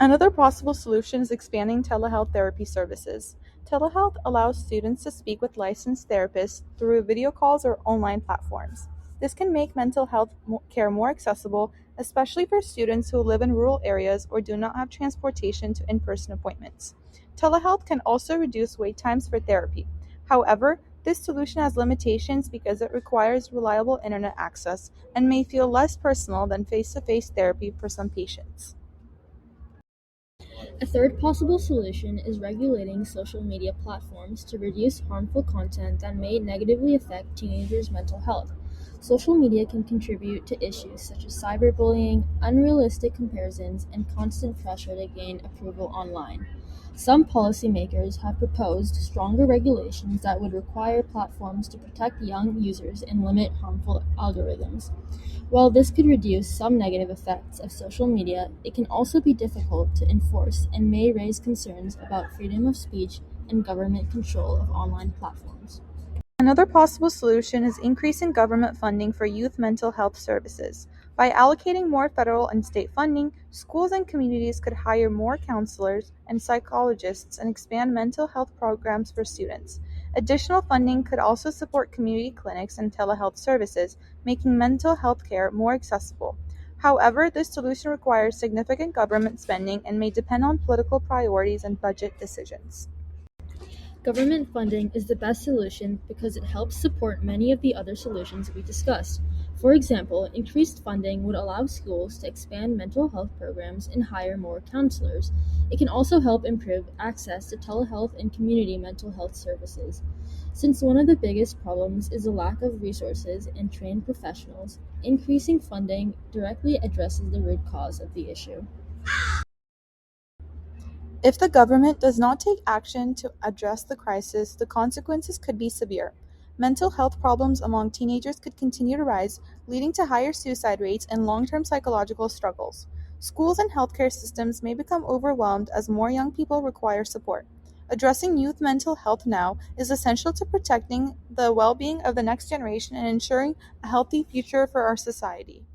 Another possible solution is expanding telehealth therapy services. Telehealth allows students to speak with licensed therapists through video calls or online platforms. This can make mental health care more accessible, especially for students who live in rural areas or do not have transportation to in person appointments. Telehealth can also reduce wait times for therapy. However, this solution has limitations because it requires reliable internet access and may feel less personal than face to face therapy for some patients. A third possible solution is regulating social media platforms to reduce harmful content that may negatively affect teenagers' mental health. Social media can contribute to issues such as cyberbullying, unrealistic comparisons, and constant pressure to gain approval online. Some policymakers have proposed stronger regulations that would require platforms to protect young users and limit harmful algorithms. While this could reduce some negative effects of social media, it can also be difficult to enforce and may raise concerns about freedom of speech and government control of online platforms. Another possible solution is increasing government funding for youth mental health services. By allocating more federal and state funding, schools and communities could hire more counselors and psychologists and expand mental health programs for students. Additional funding could also support community clinics and telehealth services, making mental health care more accessible. However, this solution requires significant government spending and may depend on political priorities and budget decisions. Government funding is the best solution because it helps support many of the other solutions we discussed. For example, increased funding would allow schools to expand mental health programs and hire more counselors. It can also help improve access to telehealth and community mental health services. Since one of the biggest problems is the lack of resources and trained professionals, increasing funding directly addresses the root cause of the issue. If the government does not take action to address the crisis, the consequences could be severe. Mental health problems among teenagers could continue to rise, leading to higher suicide rates and long term psychological struggles. Schools and healthcare systems may become overwhelmed as more young people require support. Addressing youth mental health now is essential to protecting the well being of the next generation and ensuring a healthy future for our society.